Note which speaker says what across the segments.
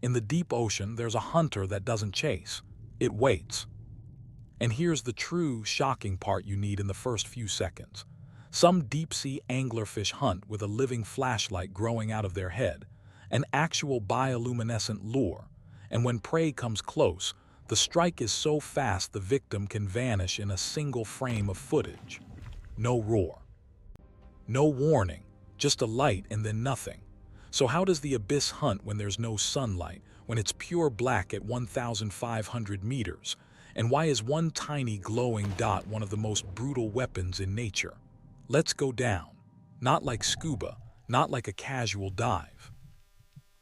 Speaker 1: In the deep ocean, there's a hunter that doesn't chase. It waits. And here's the true, shocking part you need in the first few seconds. Some deep-sea anglerfish hunt with a living flashlight growing out of their head, an actual bioluminescent lure, and when prey comes close, the strike is so fast the victim can vanish in a single frame of footage. No roar. No warning, just a light and then nothing. So how does the abyss hunt when there's no sunlight, when it's pure black at 1,500 meters? And why is one tiny glowing dot one of the most brutal weapons in nature? Let's go down. Not like scuba, not like a casual dive.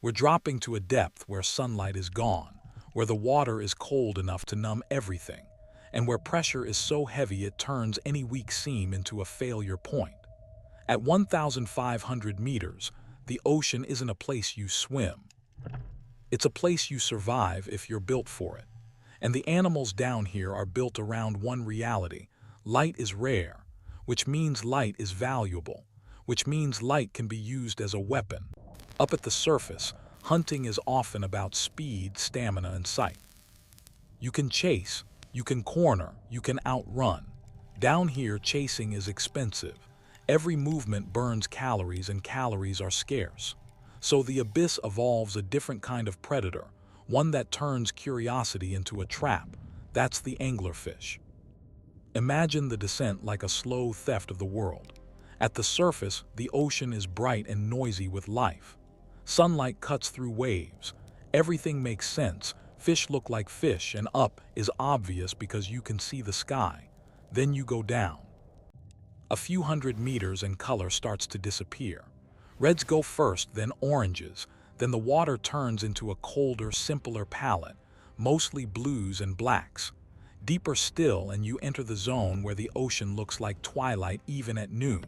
Speaker 1: We're dropping to a depth where sunlight is gone, where the water is cold enough to numb everything, and where pressure is so heavy it turns any weak seam into a failure point. At 1,500 meters, the ocean isn't a place you swim. It's a place you survive if you're built for it. And the animals down here are built around one reality. Light is rare, which means light is valuable, which means light can be used as a weapon. Up at the surface, hunting is often about speed, stamina, and sight. You can chase, you can corner, you can outrun. Down here, chasing is expensive. Every movement burns calories, and calories are scarce. So the abyss evolves a different kind of predator, one that turns curiosity into a trap. That's the anglerfish. Imagine the descent like a slow theft of the world. At the surface, the ocean is bright and noisy with life. Sunlight cuts through waves. Everything makes sense. Fish look like fish, and up is obvious because you can see the sky. Then you go down. A few hundred meters and color starts to disappear. Reds go first, then oranges. Then the water turns into a colder, simpler palette, mostly blues and blacks. Deeper still, and you enter the zone where the ocean looks like twilight even at noon.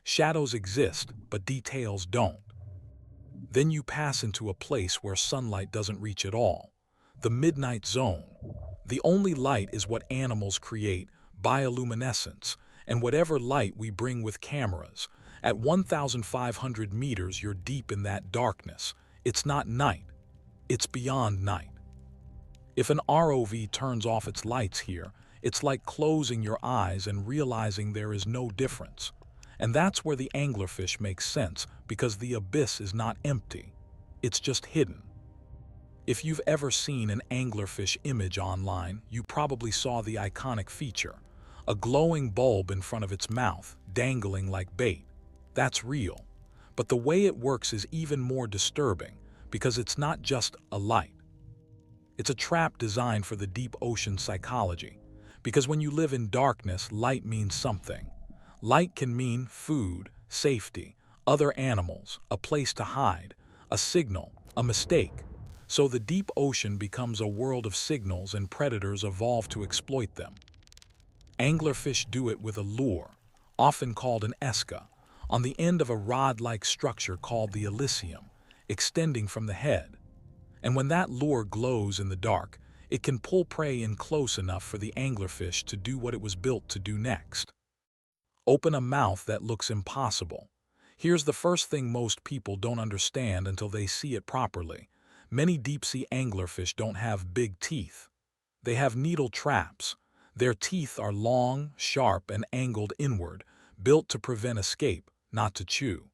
Speaker 1: Shadows exist, but details don't. Then you pass into a place where sunlight doesn't reach at all. The midnight zone. The only light is what animals create, bioluminescence, and whatever light we bring with cameras. At 1,500 meters, you're deep in that darkness. It's not night. It's beyond night. If an ROV turns off its lights here, it's like closing your eyes and realizing there is no difference. And that's where the anglerfish makes sense, because the abyss is not empty. It's just hidden. If you've ever seen an anglerfish image online, you probably saw the iconic feature, a glowing bulb in front of its mouth, dangling like bait. That's real. But the way it works is even more disturbing, because it's not just a light. It's a trap designed for the deep ocean psychology. Because when you live in darkness, light means something. Light can mean food, safety, other animals, a place to hide, a signal, a mistake. So the deep ocean becomes a world of signals, and predators evolve to exploit them. Anglerfish do it with a lure, often called an esca, on the end of a rod-like structure called the elysium, extending from the head. And when that lure glows in the dark, it can pull prey in close enough for the anglerfish to do what it was built to do next. Open a mouth that looks impossible. Here's the first thing most people don't understand until they see it properly. Many deep-sea anglerfish don't have big teeth. They have needle traps. Their teeth are long, sharp, and angled inward, built to prevent escape, not to chew.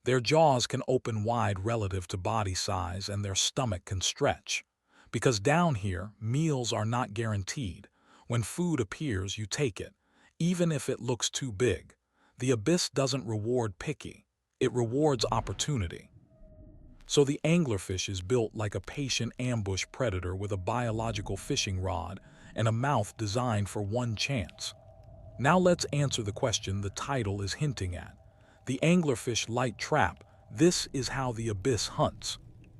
Speaker 1: Their jaws can open wide relative to body size, and their stomach can stretch. Because down here, meals are not guaranteed. When food appears, you take it, even if it looks too big. The abyss doesn't reward picky. It rewards opportunity. So the anglerfish is built like a patient ambush predator with a biological fishing rod and a mouth designed for one chance. Now let's answer the question the title is hinting at. The anglerfish light trap. This is how the abyss hunts.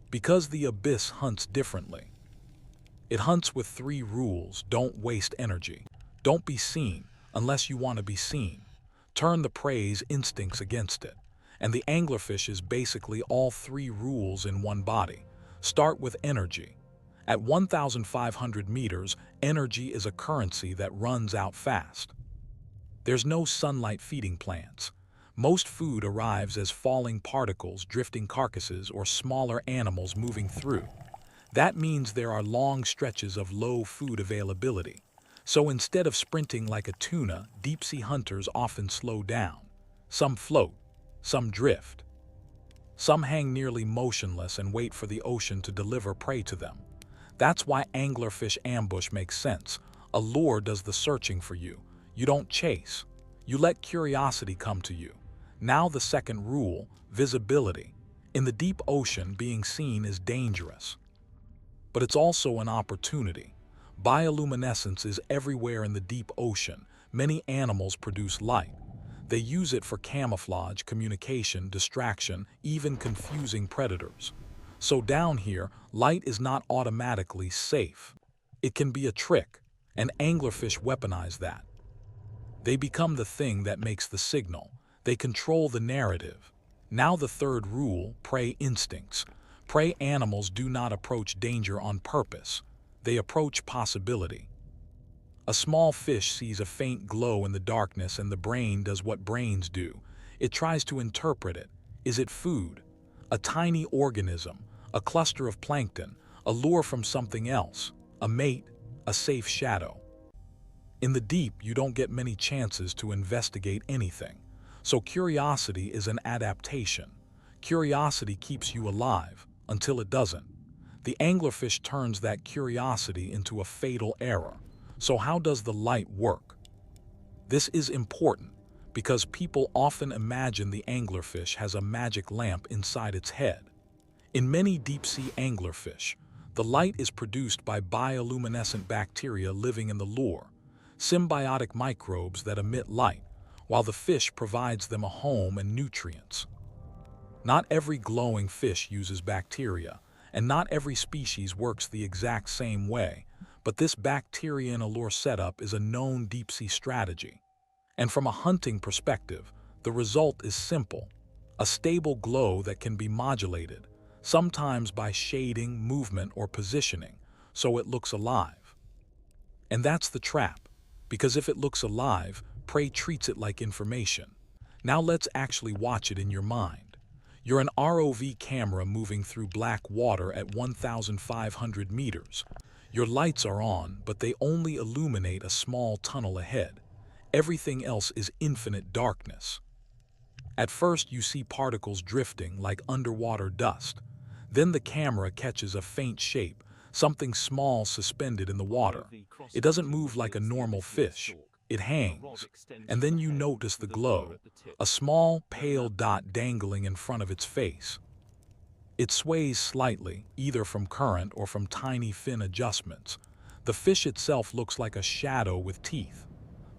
Speaker 1: Because the abyss hunts differently. It hunts with 3 rules. Don't waste energy. Don't be seen unless you want to be seen. Turn the prey's instincts against it. And the anglerfish is basically all 3 rules in one body. Start with energy. At 1,500 meters, energy is a currency that runs out fast. There's no sunlight feeding plants. Most food arrives as falling particles, drifting carcasses, or smaller animals moving through. That means there are long stretches of low food availability. So instead of sprinting like a tuna, deep-sea hunters often slow down. Some float, some drift. Some hang nearly motionless and wait for the ocean to deliver prey to them. That's why anglerfish ambush makes sense. A lure does the searching for you. You don't chase. You let curiosity come to you. Now the second rule, visibility. In the deep ocean, being seen is dangerous. But it's also an opportunity. Bioluminescence is everywhere in the deep ocean. Many animals produce light. They use it for camouflage, communication, distraction, even confusing predators. So down here, light is not automatically safe. It can be a trick, and anglerfish weaponize that. They become the thing that makes the signal. They control the narrative. Now the third rule, prey instincts. Prey animals do not approach danger on purpose. They approach possibility. A small fish sees a faint glow in the darkness and the brain does what brains do. It tries to interpret it. Is it food? A tiny organism? A cluster of plankton? A lure from something else? A mate? A safe shadow? In the deep, you don't get many chances to investigate anything. So curiosity is an adaptation. Curiosity keeps you alive until it doesn't. The anglerfish turns that curiosity into a fatal error. So how does the light work? This is important because people often imagine the anglerfish has a magic lamp inside its head. In many deep-sea anglerfish, the light is produced by bioluminescent bacteria living in the lure, symbiotic microbes that emit light, while the fish provides them a home and nutrients. Not every glowing fish uses bacteria, and not every species works the exact same way, but this bacteria in a lure setup is a known deep-sea strategy. And from a hunting perspective, the result is simple: a stable glow that can be modulated, sometimes by shading, movement, or positioning, so it looks alive. And that's the trap, because if it looks alive, prey treats it like information. Now let's actually watch it in your mind. You're an ROV camera moving through black water at 1,500 meters. Your lights are on, but they only illuminate a small tunnel ahead. Everything else is infinite darkness. At first, you see particles drifting like underwater dust. Then the camera catches a faint shape, something small suspended in the water. It doesn't move like a normal fish. It hangs. And then you notice the glow, a small, pale dot dangling in front of its face. It sways slightly, either from current or from tiny fin adjustments. The fish itself looks like a shadow with teeth.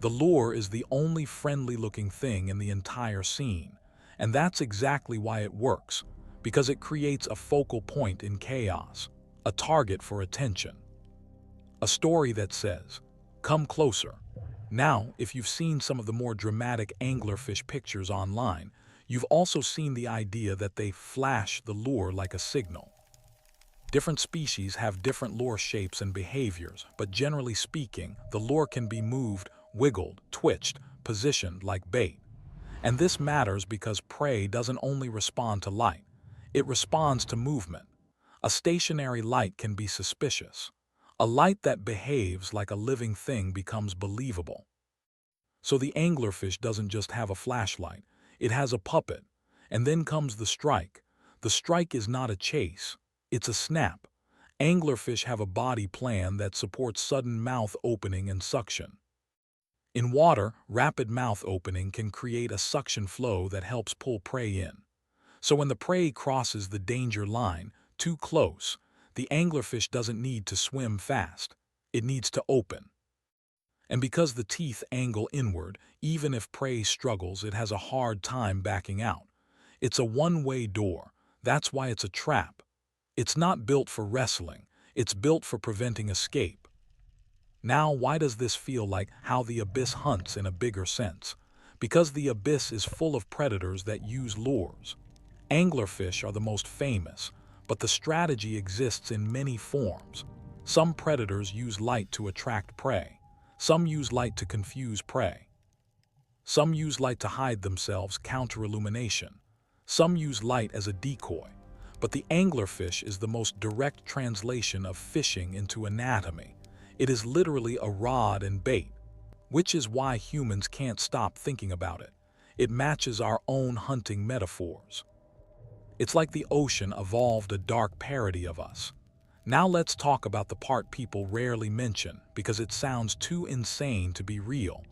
Speaker 1: The lure is the only friendly-looking thing in the entire scene, and that's exactly why it works, because it creates a focal point in chaos, a target for attention. A story that says, "Come closer." Now, if you've seen some of the more dramatic anglerfish pictures online, you've also seen the idea that they flash the lure like a signal. Different species have different lure shapes and behaviors, but generally speaking, the lure can be moved, wiggled, twitched, positioned like bait. And this matters because prey doesn't only respond to light, it responds to movement. A stationary light can be suspicious. A light that behaves like a living thing becomes believable. So the anglerfish doesn't just have a flashlight, it has a puppet. And then comes the strike. The strike is not a chase, it's a snap. Anglerfish have a body plan that supports sudden mouth opening and suction. In water, rapid mouth opening can create a suction flow that helps pull prey in. So when the prey crosses the danger line, too close, the anglerfish doesn't need to swim fast. It needs to open. And because the teeth angle inward, even if prey struggles, it has a hard time backing out. It's a one-way door. That's why it's a trap. It's not built for wrestling. It's built for preventing escape. Now, why does this feel like how the abyss hunts in a bigger sense? Because the abyss is full of predators that use lures. Anglerfish are the most famous, but the strategy exists in many forms. Some predators use light to attract prey. Some use light to confuse prey. Some use light to hide themselves, counter-illumination. Some use light as a decoy. But the anglerfish is the most direct translation of fishing into anatomy. It is literally a rod and bait, which is why humans can't stop thinking about it. It matches our own hunting metaphors. It's like the ocean evolved a dark parody of us. Now let's talk about the part people rarely mention because it sounds too insane to be real.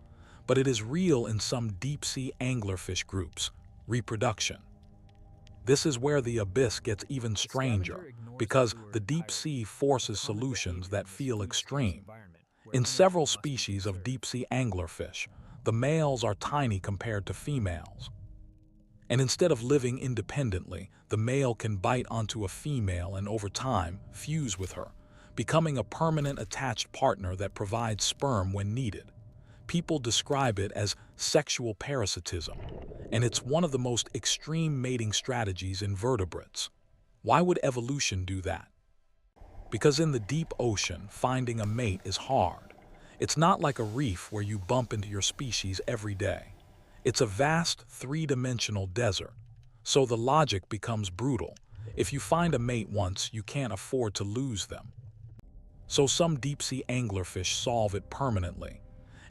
Speaker 1: But it is real in some deep-sea anglerfish groups: reproduction. This is where the abyss gets even stranger, because the deep sea forces solutions that feel extreme. In several species of deep-sea anglerfish, the males are tiny compared to females. And instead of living independently, the male can bite onto a female and over time fuse with her, becoming a permanent attached partner that provides sperm when needed. People describe it as sexual parasitism, and it's one of the most extreme mating strategies in vertebrates. Why would evolution do that? Because in the deep ocean, finding a mate is hard. It's not like a reef where you bump into your species every day. It's a vast, three-dimensional desert. So the logic becomes brutal. If you find a mate once, you can't afford to lose them. So some deep-sea anglerfish solve it permanently.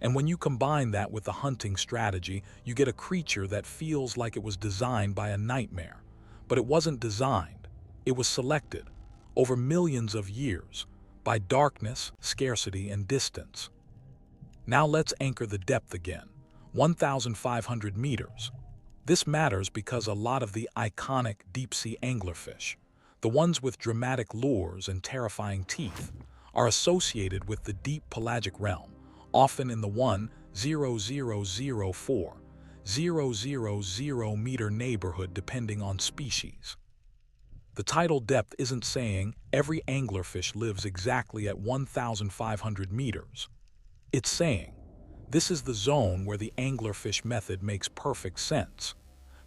Speaker 1: And when you combine that with the hunting strategy, you get a creature that feels like it was designed by a nightmare. But it wasn't designed. It was selected, over millions of years, by darkness, scarcity, and distance. Now let's anchor the depth again, 1,500 meters. This matters because a lot of the iconic deep-sea anglerfish, the ones with dramatic lures and terrifying teeth, are associated with the deep pelagic realm, often in the 1,000,000 meter neighborhood depending on species. The tidal depth isn't saying every anglerfish lives exactly at 1,500 meters. It's saying this is the zone where the anglerfish method makes perfect sense.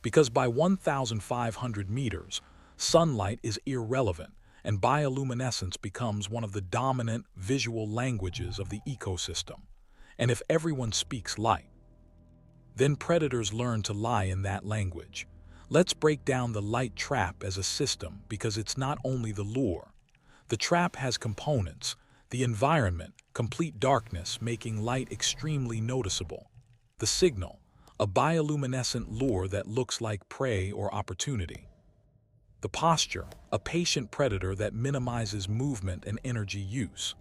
Speaker 1: Because by 1,500 meters, sunlight is irrelevant and bioluminescence becomes one of the dominant visual languages of the ecosystem. And if everyone speaks light, then predators learn to lie in that language. Let's break down the light trap as a system because it's not only the lure. The trap has components: the environment, complete darkness, making light extremely noticeable; the signal, a bioluminescent lure that looks like prey or opportunity; the posture, a patient predator that minimizes movement and energy use;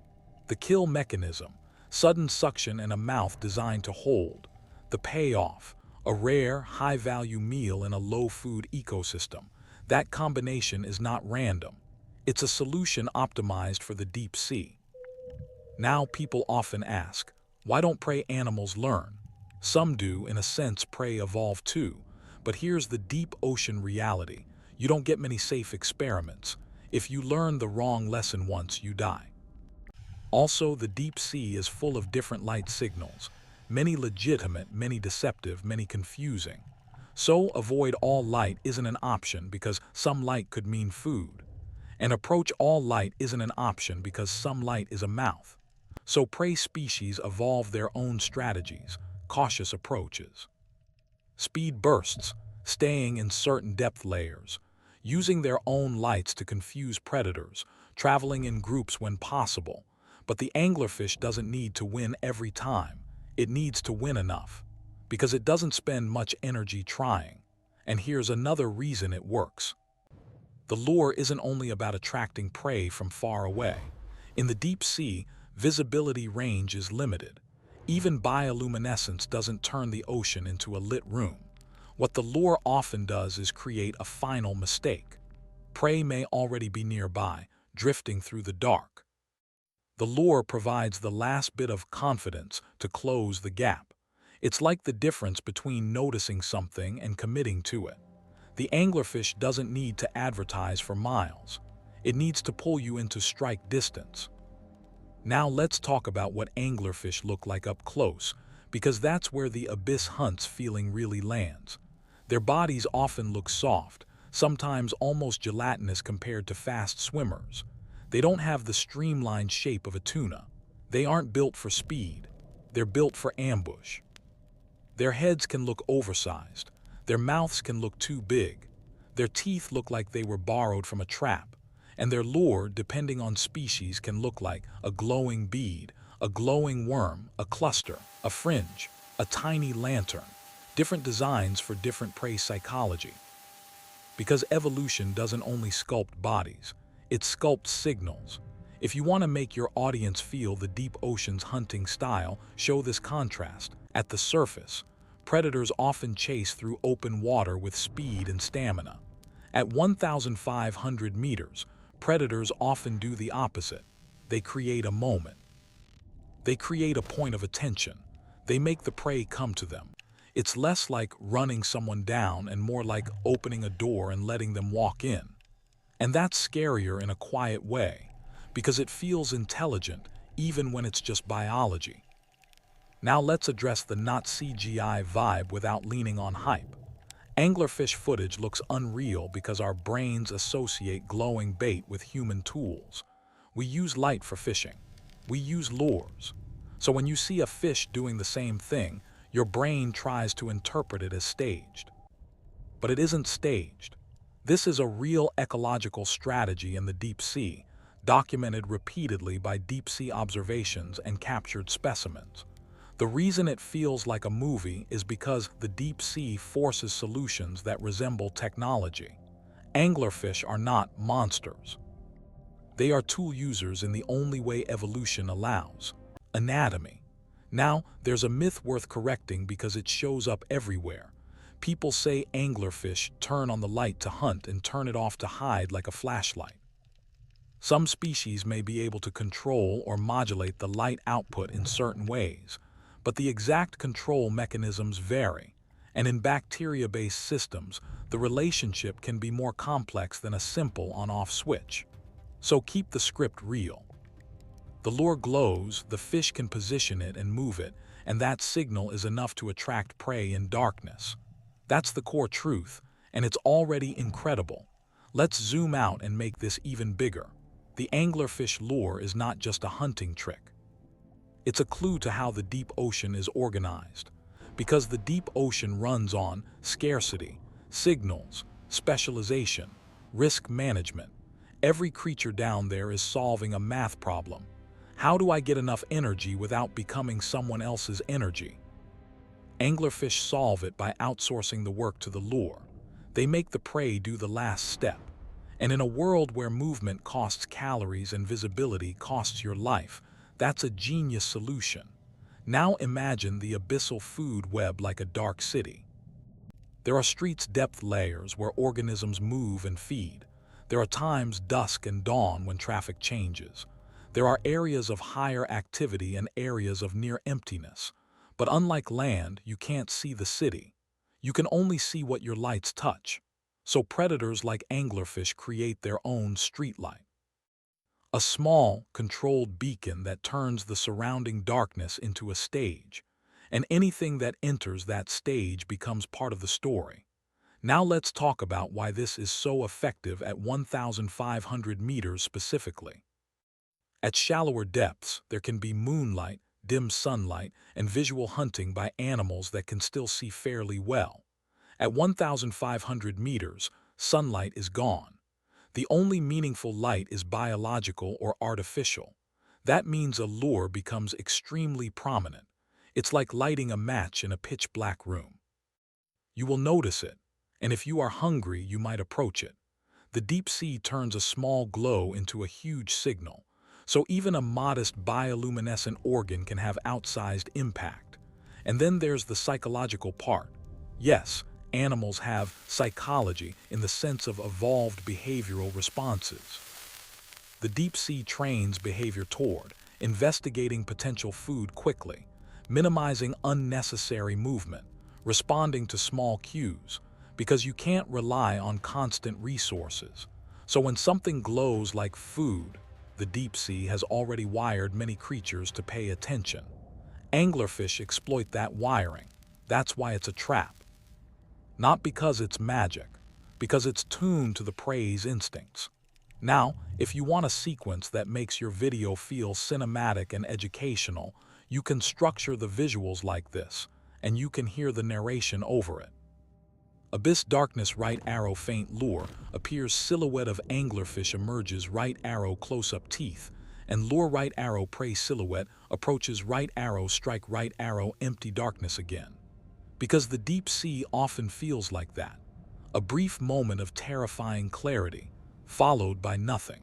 Speaker 1: the kill mechanism, sudden suction and a mouth designed to hold; the payoff, a rare, high-value meal in a low-food ecosystem. That combination is not random. It's a solution optimized for the deep sea. Now people often ask, why don't prey animals learn? Some do, in a sense prey evolve too. But here's the deep ocean reality. You don't get many safe experiments. If you learn the wrong lesson once, you die. Also, the deep sea is full of different light signals. Many legitimate, many deceptive, many confusing. So avoid all light isn't an option because some light could mean food. And approach all light isn't an option because some light is a mouth. So prey species evolve their own strategies, cautious approaches. Speed bursts, staying in certain depth layers, using their own lights to confuse predators, traveling in groups when possible. But the anglerfish doesn't need to win every time. It needs to win enough, because it doesn't spend much energy trying. And here's another reason it works. The lure isn't only about attracting prey from far away. In the deep sea, visibility range is limited. Even bioluminescence doesn't turn the ocean into a lit room. What the lure often does is create a final mistake. Prey may already be nearby, drifting through the dark. The lure provides the last bit of confidence to close the gap. It's like the difference between noticing something and committing to it. The anglerfish doesn't need to advertise for miles. It needs to pull you into strike distance. Now let's talk about what anglerfish look like up close, because that's where the abyss hunts feeling really lands. Their bodies often look soft, sometimes almost gelatinous compared to fast swimmers. They don't have the streamlined shape of a tuna. They aren't built for speed. They're built for ambush. Their heads can look oversized. Their mouths can look too big. Their teeth look like they were borrowed from a trap. And their lure, depending on species, can look like a glowing bead, a glowing worm, a cluster, a fringe, a tiny lantern. Different designs for different prey psychology. Because evolution doesn't only sculpt bodies, it sculpts signals. If you want to make your audience feel the deep ocean's hunting style, show this contrast. At the surface, predators often chase through open water with speed and stamina. At 1,500 meters, predators often do the opposite. They create a moment. They create a point of attention. They make the prey come to them. It's less like running someone down and more like opening a door and letting them walk in. And that's scarier in a quiet way, because it feels intelligent even when it's just biology. Now let's address the not CGI vibe without leaning on hype. Anglerfish footage looks unreal because our brains associate glowing bait with human tools. We use light for fishing. We use lures. So when you see a fish doing the same thing, your brain tries to interpret it as staged. But it isn't staged. This is a real ecological strategy in the deep sea, documented repeatedly by deep-sea observations and captured specimens. The reason it feels like a movie is because the deep sea forces solutions that resemble technology. Anglerfish are not monsters. They are tool users in the only way evolution allows: anatomy. Now, there's a myth worth correcting because it shows up everywhere. People say anglerfish turn on the light to hunt and turn it off to hide like a flashlight. Some species may be able to control or modulate the light output in certain ways, but the exact control mechanisms vary, and in bacteria-based systems, the relationship can be more complex than a simple on-off switch. So keep the script real. The lure glows, the fish can position it and move it, and that signal is enough to attract prey in darkness. That's the core truth, and it's already incredible. Let's zoom out and make this even bigger. The anglerfish lure is not just a hunting trick. It's a clue to how the deep ocean is organized. Because the deep ocean runs on scarcity, signals, specialization, risk management. Every creature down there is solving a math problem. How do I get enough energy without becoming someone else's energy? Anglerfish solve it by outsourcing the work to the lure. They make the prey do the last step. And in a world where movement costs calories and visibility costs your life, that's a genius solution. Now imagine the abyssal food web like a dark city. There are streets' depth layers where organisms move and feed. There are times dusk and dawn when traffic changes. There are areas of higher activity and areas of near emptiness. But unlike land, you can't see the city. You can only see what your lights touch. So predators like anglerfish create their own streetlight. A small, controlled beacon that turns the surrounding darkness into a stage. And anything that enters that stage becomes part of the story. Now let's talk about why this is so effective at 1,500 meters specifically. At shallower depths, there can be moonlight, dim sunlight, and visual hunting by animals that can still see fairly well. At 1,500 meters, sunlight is gone. The only meaningful light is biological or artificial. That means a lure becomes extremely prominent. It's like lighting a match in a pitch-black room. You will notice it, and if you are hungry, you might approach it. The deep sea turns a small glow into a huge signal. So even a modest bioluminescent organ can have outsized impact. And then there's the psychological part. Yes, animals have psychology in the sense of evolved behavioral responses. The deep sea trains behavior toward investigating potential food quickly, minimizing unnecessary movement, responding to small cues, because you can't rely on constant resources. So when something glows like food, the deep sea has already wired many creatures to pay attention. Anglerfish exploit that wiring. That's why it's a trap. Not because it's magic, because it's tuned to the prey's instincts. Now, if you want a sequence that makes your video feel cinematic and educational, you can structure the visuals like this. and you can hear the narration over it. Abyss darkness, right arrow faint lure, appears silhouette of anglerfish emerges, right arrow close-up teeth, and lure, right arrow prey silhouette, approaches, right arrow strike, right arrow empty darkness again. Because the deep sea often feels like that. A brief moment of terrifying clarity, followed by nothing.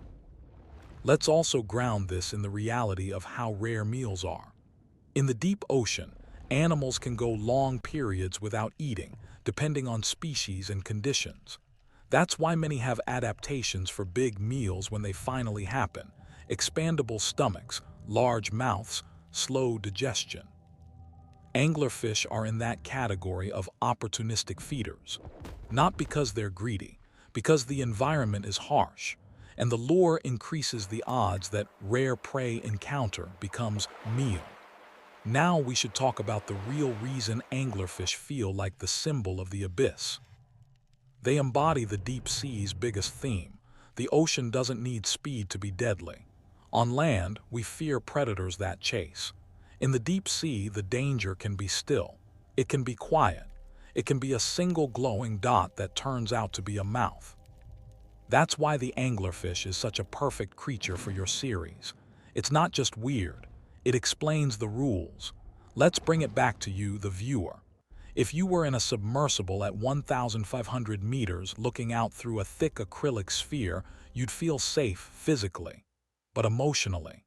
Speaker 1: Let's also ground this in the reality of how rare meals are. In the deep ocean, animals can go long periods without eating, depending on species and conditions. That's why many have adaptations for big meals when they finally happen: expandable stomachs, large mouths, slow digestion. Anglerfish are in that category of opportunistic feeders. Not because they're greedy, because the environment is harsh, and the lure increases the odds that rare prey encounter becomes meal. Now we should talk about the real reason anglerfish feel like the symbol of the abyss. They embody the deep sea's biggest theme. The ocean doesn't need speed to be deadly. On land, we fear predators that chase. In the deep sea, the danger can be still. It can be quiet. It can be a single glowing dot that turns out to be a mouth. That's why the anglerfish is such a perfect creature for your series. It's not just weird. It explains the rules. Let's bring it back to you, the viewer. If you were in a submersible at 1,500 meters looking out through a thick acrylic sphere, you'd feel safe physically, but emotionally.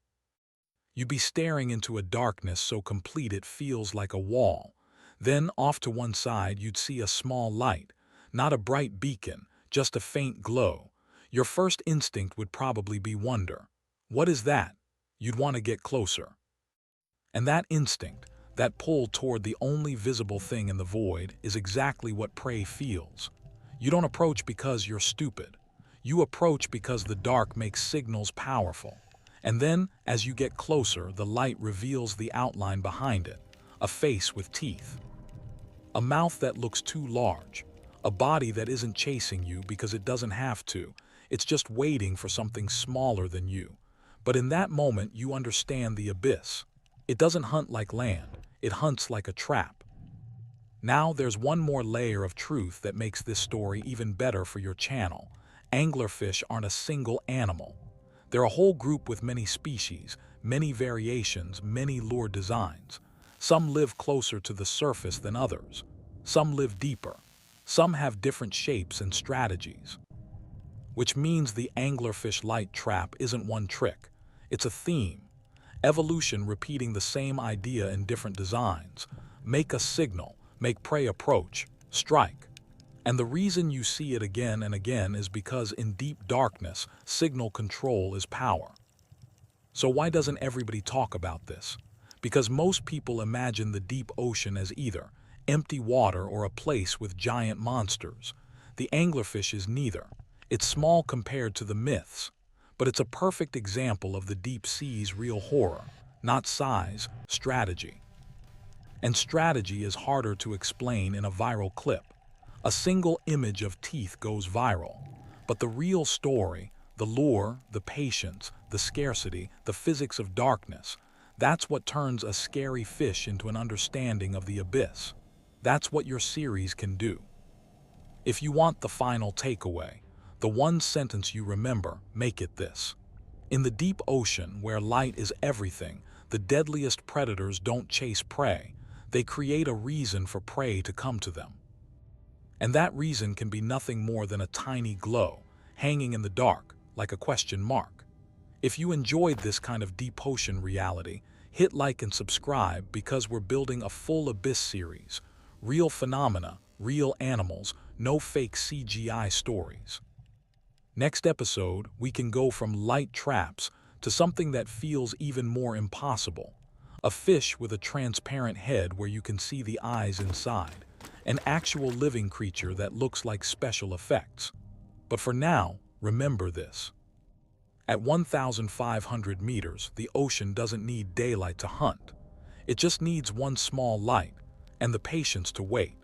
Speaker 1: You'd be staring into a darkness so complete it feels like a wall. Then, off to one side, you'd see a small light, not a bright beacon, just a faint glow. Your first instinct would probably be wonder. What is that? You'd want to get closer. And that instinct, that pull toward the only visible thing in the void, is exactly what prey feels. You don't approach because you're stupid. You approach because the dark makes signals powerful. And then, as you get closer, the light reveals the outline behind it, a face with teeth. A mouth that looks too large, a body that isn't chasing you because it doesn't have to. It's just waiting for something smaller than you. But in that moment, you understand the abyss. It doesn't hunt like land. It hunts like a trap. Now there's one more layer of truth that makes this story even better for your channel. Anglerfish aren't a single animal. They're a whole group with many species, many variations, many lure designs. Some live closer to the surface than others. Some live deeper. Some have different shapes and strategies. Which means the anglerfish light trap isn't one trick. It's a theme. Evolution repeating the same idea in different designs. Make a signal, make prey approach, strike. And the reason you see it again and again is because in deep darkness, signal control is power. So why doesn't everybody talk about this? Because most people imagine the deep ocean as either empty water or a place with giant monsters. The anglerfish is neither. It's small compared to the myths, but it's a perfect example of the deep sea's real horror, not size, strategy. And strategy is harder to explain in a viral clip. A single image of teeth goes viral, but the real story, the lure, the patience, the scarcity, the physics of darkness, that's what turns a scary fish into an understanding of the abyss. That's what your series can do. If you want the final takeaway, the one sentence you remember, make it this. In the deep ocean, where light is everything, the deadliest predators don't chase prey. They create a reason for prey to come to them. And that reason can be nothing more than a tiny glow, hanging in the dark, like a question mark. If you enjoyed this kind of deep ocean reality, hit like and subscribe because we're building a full abyss series. Real phenomena, real animals, no fake CGI stories. Next episode, we can go from light traps to something that feels even more impossible. A fish with a transparent head where you can see the eyes inside. An actual living creature that looks like special effects. But for now, remember this. At 1,500 meters, the ocean doesn't need daylight to hunt. It just needs one small light and the patience to wait.